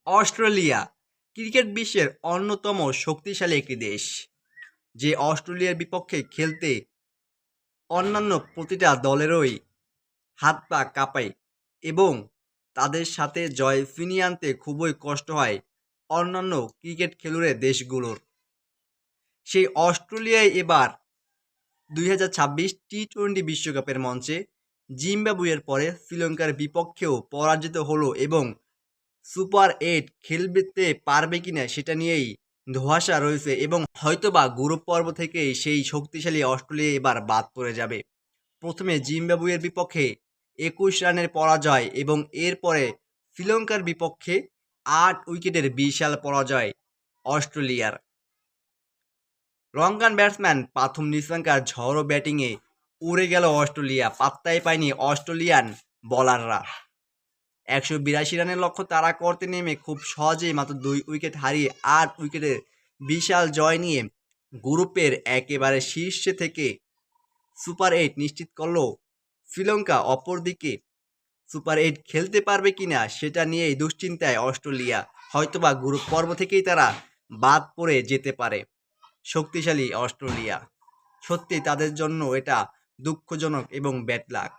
Australia cricket বিশ্বের অন্যতম শক্তিশালী একটি দেশ, যে অস্ট্রেলিয়ার বিপক্ষে খেলতে অন্যান্য প্রতিটা দলেরই হাত পা কাঁপায় এবং তাদের সাথে জয় ফিরিয়ে আনতে খুবই কষ্ট হয় অন্যান্য ক্রিকেট খেলুড়ে দেশগুলোর। সেই অস্ট্রেলিয়ায় এবার 2026 টি-20 বিশ্বকাপের মঞ্চে জিম্বাবুয়ের পরে শ্রীলঙ্কার বিপক্ষেও পরাজিত হলো এবং সুপার 8 খেলতে পারবে কিনা সেটা নিয়েই ধোঁয়াশা রয়েছে এবং হয়তোবা গ্রুপ পর্ব থেকেই সেই শক্তিশালী অস্ট্রেলিয়া এবার বাদ পড়ে যাবে। প্রথমে জিম্বাবুয়ের বিপক্ষে 21 রানের পরাজয় এবং এরপরে শ্রীলঙ্কার বিপক্ষে 8 উইকেটের বিশাল পরাজয় অস্ট্রেলিয়ার। লঙ্কান ব্যাটসম্যান প্রথম নিশাঙ্কার ঝড়ো ব্যাটিংয়ে উড়ে গেল অস্ট্রেলিয়া, পাত্তাই পায়নি অস্ট্রেলিয়ান বোলাররা। 182 রানের লক্ষ্য তাড়া করতে নেমে খুব সহজেই মাত্র 2 উইকেট হারিয়ে 8 উইকেটের বিশাল জয় নিয়ে গ্রুপের একেবারে শীর্ষে থেকে সুপার 8 নিশ্চিত করল শ্রীলঙ্কা। অপরদিকে সুপার 8 খেলতে পারবে কিনা সেটা নিয়েই দুশ্চিন্তায় অস্ট্রেলিয়া, হয়তোবা গ্রুপ পর্ব থেকেই তারা বাদ পড়ে যেতে পারে। শক্তিশালী অস্ট্রেলিয়া, সত্যি তাদের জন্য এটা দুঃখজনক এবং ব্যাড লাক।